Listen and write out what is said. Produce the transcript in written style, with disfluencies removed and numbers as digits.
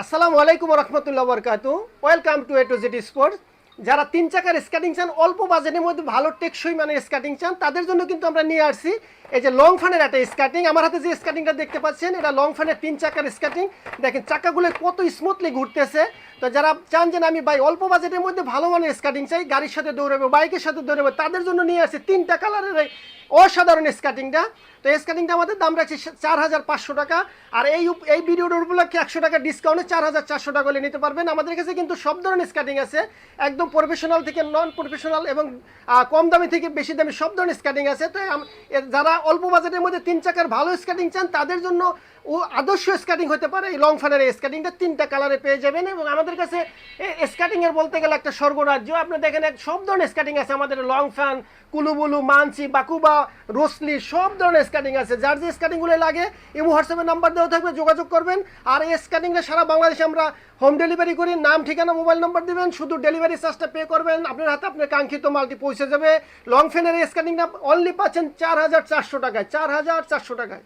আসসালামু আলাইকুম রহমতুল্লাহ বরকাতু। Welcome to A to Z sports. যারা তিন চাকার স্কেটিং চান, অল্প বাজেটের মধ্যে ভালো টেকসই মানের স্কেটিং চান, তাদের জন্য কিন্তু আমরা নিয়ে আসছি এই যে লং ফানের একটা স্কেটিং। আমার হাতে যে স্কেটিংটা দেখতে পাচ্ছেন, এটা লং ফানের তিন চাকার স্কেটিং। দেখেন চাকাগুলো কত স্মুথলি ঘুরতেছে। তো যারা চান যে আমি ভাই অল্প বাজেটের মধ্যে ভালো মানের স্কেটিং চাই, গাড়ির সাথে দৌড়াবে, বাইকের সাথে দৌড়াবে, তাদের জন্য নিয়ে আসছে তিনটা কালারের এই অসাধারণ স্কেটিংটা। তো এই স্কেটিংটা আমাদের দাম রাখছি 4,500 টাকা। আর এই ভিডিওটার উপলক্ষে 100 টাকা ডিসকাউন্টে 4,400 টাকা হলে নিতে পারবেন। আমাদের কাছে কিন্তু সব ধরনের স্কেটিং আছে, একদম প্রফেশনাল থেকে নন প্রফেশনাল এবং কম দামি থেকে বেশি দামি সব ধরনের স্কেটিং আছে। তো যারা অল্প বাজেটের মধ্যে তিন চাকার ভালো স্কেটিং চান, তাদের জন্য আদর্শ স্কেটিং হতে পারে এই লং ফানের এই স্কেটিংটা। তিনটা কালারে পেয়ে যাবেন। এবং আমাদের কাছে স্কেটিংয়ের বলতে গেলে একটা স্বর্গরাজ্য। আপনি দেখেন সব ধরনের স্কেটিং আছে আমাদের, লং ফান, কুলুবুলু, মানসি, বাকুবা, রোসলি, সব ধরনের স্কেটিং আছে। যার যে স্কেটিংগুলো লাগে ইমো হোয়াটসঅ্যাপে নাম্বার দেওয়া থাকবে, যোগাযোগ করবেন। আর এই স্কেটিংটা সারা বাংলাদেশে আমরা হোম ডেলিভারি করি। নাম, ঠিকানা, মোবাইল নাম্বার দেবেন, শুধু ডেলিভারি চার্জটা পে করবেন, আপনার হাতে আপনার কাঙ্ক্ষিত মালটি পৌঁছে যাবে। লং ফ্যানের এই স্কেটিংটা অনলি পাচ্ছেন 4,400 টাকায়, 4,400 টাকায়।